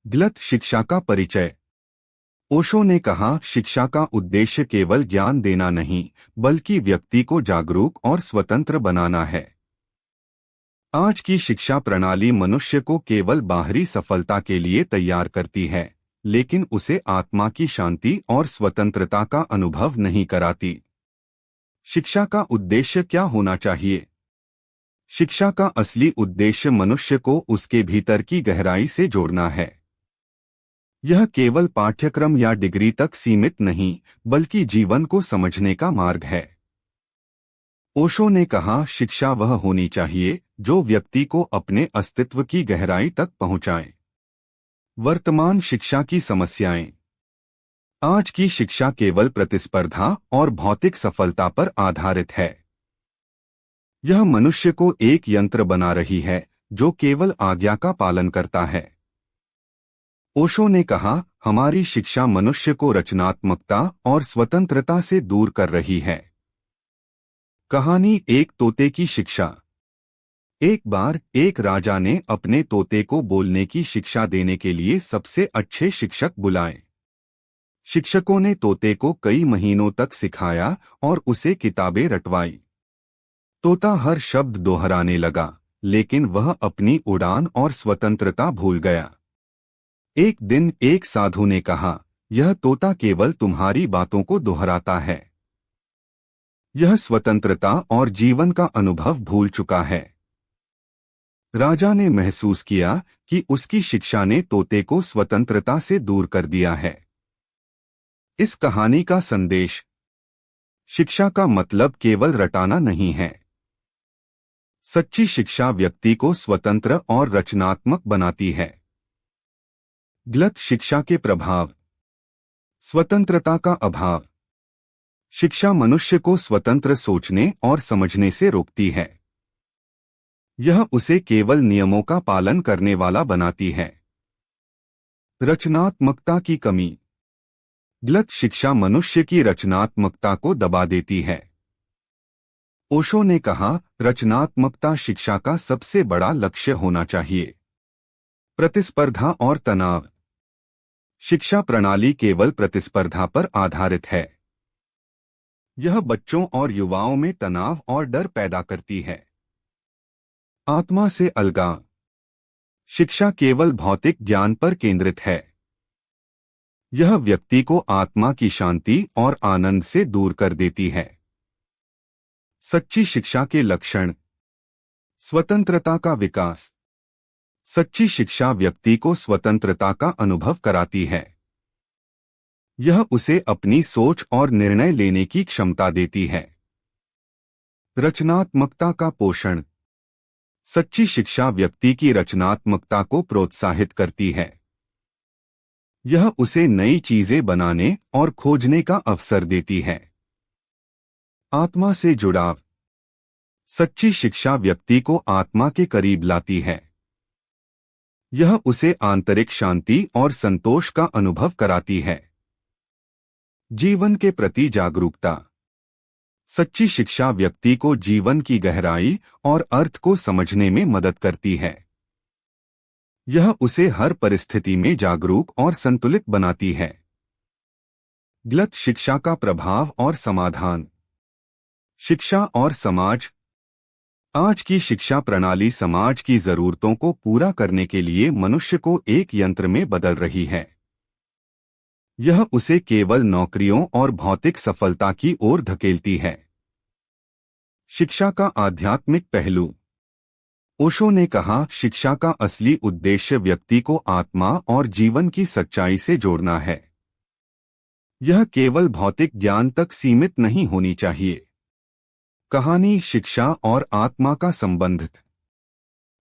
गलत शिक्षा का परिचय। ओशो ने कहा, शिक्षा का उद्देश्य केवल ज्ञान देना नहीं, बल्कि व्यक्ति को जागरूक और स्वतंत्र बनाना है। आज की शिक्षा प्रणाली मनुष्य को केवल बाहरी सफलता के लिए तैयार करती है, लेकिन उसे आत्मा की शांति और स्वतंत्रता का अनुभव नहीं कराती। शिक्षा का उद्देश्य क्या होना चाहिए? शिक्षा का असली उद्देश्य मनुष्य को उसके भीतर की गहराई से जोड़ना है। यह केवल पाठ्यक्रम या डिग्री तक सीमित नहीं, बल्कि जीवन को समझने का मार्ग है। ओशो ने कहा, शिक्षा वह होनी चाहिए जो व्यक्ति को अपने अस्तित्व की गहराई तक पहुंचाए। वर्तमान शिक्षा की समस्याएं। आज की शिक्षा केवल प्रतिस्पर्धा और भौतिक सफलता पर आधारित है। यह मनुष्य को एक यंत्र बना रही है जो केवल आज्ञा का पालन करता है। ओशो ने कहा, हमारी शिक्षा मनुष्य को रचनात्मकता और स्वतंत्रता से दूर कर रही है। कहानी, एक तोते की शिक्षा। एक बार एक राजा ने अपने तोते को बोलने की शिक्षा देने के लिए सबसे अच्छे शिक्षक बुलाए। शिक्षकों ने तोते को कई महीनों तक सिखाया और उसे किताबें रटवाई। तोता हर शब्द दोहराने लगा, लेकिन वह अपनी उड़ान और स्वतंत्रता भूल गया। एक दिन एक साधु ने कहा, यह तोता केवल तुम्हारी बातों को दोहराता है। यह स्वतंत्रता और जीवन का अनुभव भूल चुका है। राजा ने महसूस किया कि उसकी शिक्षा ने तोते को स्वतंत्रता से दूर कर दिया है। इस कहानी का संदेश। शिक्षा का मतलब केवल रटाना नहीं है। सच्ची शिक्षा व्यक्ति को स्वतंत्र और रचनात्मक बनाती है। गलत शिक्षा के प्रभाव। स्वतंत्रता का अभाव। शिक्षा मनुष्य को स्वतंत्र सोचने और समझने से रोकती है। यह उसे केवल नियमों का पालन करने वाला बनाती है। रचनात्मकता की कमी। गलत शिक्षा मनुष्य की रचनात्मकता को दबा देती है। ओशो ने कहा, रचनात्मकता शिक्षा का सबसे बड़ा लक्ष्य होना चाहिए। प्रतिस्पर्धा और तनाव। शिक्षा प्रणाली केवल प्रतिस्पर्धा पर आधारित है। यह बच्चों और युवाओं में तनाव और डर पैदा करती है। आत्मा से अलगाव। शिक्षा केवल भौतिक ज्ञान पर केंद्रित है। यह व्यक्ति को आत्मा की शांति और आनंद से दूर कर देती है। सच्ची शिक्षा के लक्षण। स्वतंत्रता का विकास। सच्ची शिक्षा व्यक्ति को स्वतंत्रता का अनुभव कराती है। यह उसे अपनी सोच और निर्णय लेने की क्षमता देती है। रचनात्मकता का पोषण। सच्ची शिक्षा व्यक्ति की रचनात्मकता को प्रोत्साहित करती है। यह उसे नई चीजें बनाने और खोजने का अवसर देती है। आत्मा से जुड़ाव। सच्ची शिक्षा व्यक्ति को आत्मा के करीब लाती है। यह उसे आंतरिक शांति और संतोष का अनुभव कराती है। जीवन के प्रति जागरूकता। सच्ची शिक्षा व्यक्ति को जीवन की गहराई और अर्थ को समझने में मदद करती है। यह उसे हर परिस्थिति में जागरूक और संतुलित बनाती है। गलत शिक्षा का प्रभाव और समाधान। शिक्षा और समाज। आज की शिक्षा प्रणाली समाज की जरूरतों को पूरा करने के लिए मनुष्य को एक यंत्र में बदल रही है। यह उसे केवल नौकरियों और भौतिक सफलता की ओर धकेलती है। शिक्षा का आध्यात्मिक पहलू। ओशो ने कहा, शिक्षा का असली उद्देश्य व्यक्ति को आत्मा और जीवन की सच्चाई से जोड़ना है। यह केवल भौतिक ज्ञान तक सीमित नहीं होनी चाहिए। कहानी, शिक्षा और आत्मा का संबंध।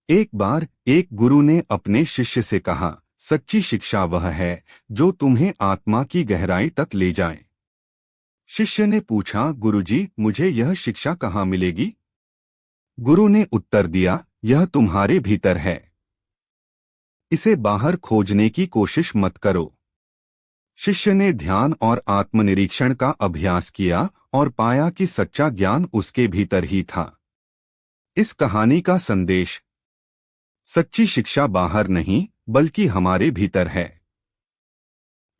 एक बार एक गुरु ने अपने शिष्य से कहा, सच्ची शिक्षा वह है जो तुम्हें आत्मा की गहराई तक ले जाए। शिष्य ने पूछा, गुरुजी, मुझे यह शिक्षा कहाँ मिलेगी? गुरु ने उत्तर दिया, यह तुम्हारे भीतर है। इसे बाहर खोजने की कोशिश मत करो। शिष्य ने ध्यान और आत्मनिरीक्षण का अभ्यास किया और पाया कि सच्चा ज्ञान उसके भीतर ही था। इस कहानी का संदेश। सच्ची शिक्षा बाहर नहीं, बल्कि हमारे भीतर है।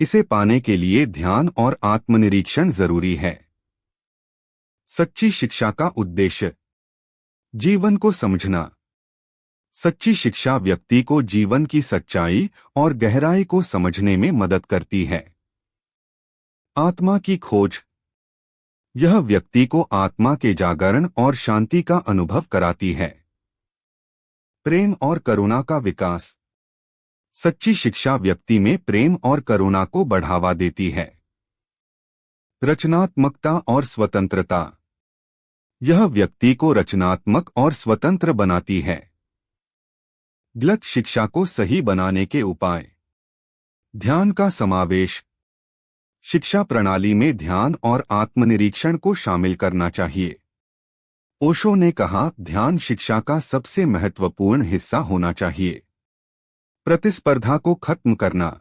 इसे पाने के लिए ध्यान और आत्मनिरीक्षण जरूरी है। सच्ची शिक्षा का उद्देश्य जीवन को समझना। सच्ची शिक्षा व्यक्ति को जीवन की सच्चाई और गहराई को समझने में मदद करती है। आत्मा की खोज यह व्यक्ति को आत्मा के जागरण और शांति का अनुभव कराती है। प्रेम और करुणा का विकास सच्ची शिक्षा व्यक्ति में प्रेम और करुणा को बढ़ावा देती है। रचनात्मकता और स्वतंत्रता यह व्यक्ति को रचनात्मक और स्वतंत्र बनाती है। गलत शिक्षा को सही बनाने के उपाय ध्यान का समावेश शिक्षा प्रणाली में ध्यान और आत्मनिरीक्षण को शामिल करना चाहिए। ओशो ने कहा, ध्यान शिक्षा का सबसे महत्वपूर्ण हिस्सा होना चाहिए। प्रतिस्पर्धा को खत्म करना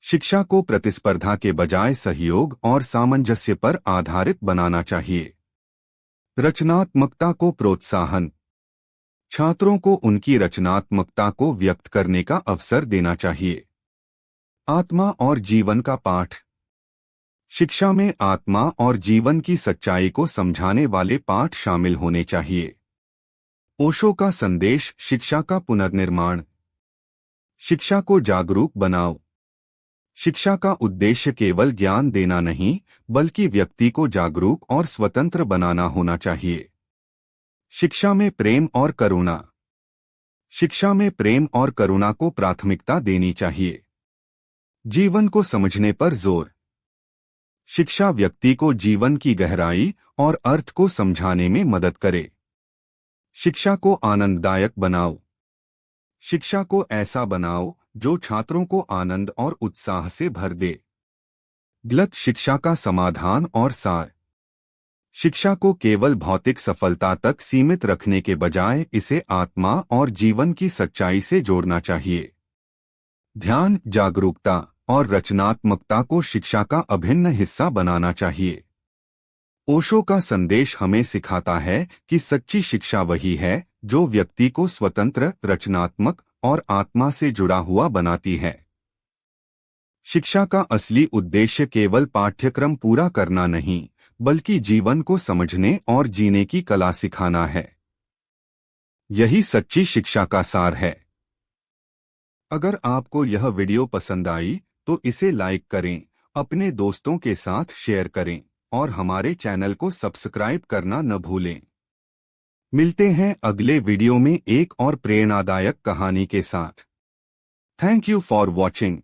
शिक्षा को प्रतिस्पर्धा के बजाय सहयोग और सामंजस्य पर आधारित बनाना चाहिए। रचनात्मकता को प्रोत्साहन छात्रों को उनकी रचनात्मकता को व्यक्त करने का अवसर देना चाहिए। आत्मा और जीवन का पाठ शिक्षा में आत्मा और जीवन की सच्चाई को समझाने वाले पाठ शामिल होने चाहिए। ओशो का संदेश शिक्षा का पुनर्निर्माण शिक्षा को जागरूक बनाओ। शिक्षा का उद्देश्य केवल ज्ञान देना नहीं, बल्कि व्यक्ति को जागरूक और स्वतंत्र बनाना होना चाहिए। शिक्षा में प्रेम और करुणा शिक्षा में प्रेम और करुणा को प्राथमिकता देनी चाहिए। जीवन को समझने पर जोर शिक्षा व्यक्ति को जीवन की गहराई और अर्थ को समझाने में मदद करे। शिक्षा को आनंददायक बनाओ शिक्षा को ऐसा बनाओ जो छात्रों को आनंद और उत्साह से भर दे। गलत शिक्षा का समाधान और सार शिक्षा को केवल भौतिक सफलता तक सीमित रखने के बजाय इसे आत्मा और जीवन की सच्चाई से जोड़ना चाहिए। ध्यान, जागरूकता और रचनात्मकता को शिक्षा का अभिन्न हिस्सा बनाना चाहिए। ओशो का संदेश हमें सिखाता है कि सच्ची शिक्षा वही है जो व्यक्ति को स्वतंत्र, रचनात्मक और आत्मा से जुड़ा हुआ बनाती है। शिक्षा का असली उद्देश्य केवल पाठ्यक्रम पूरा करना नहीं, बल्कि जीवन को समझने और जीने की कला सिखाना है। यही सच्ची शिक्षा का सार है। अगर आपको यह वीडियो पसंद आई तो इसे लाइक करें, अपने दोस्तों के साथ शेयर करें और हमारे चैनल को सब्सक्राइब करना न भूलें। मिलते हैं अगले वीडियो में एक और प्रेरणादायक कहानी के साथ। Thank you for watching.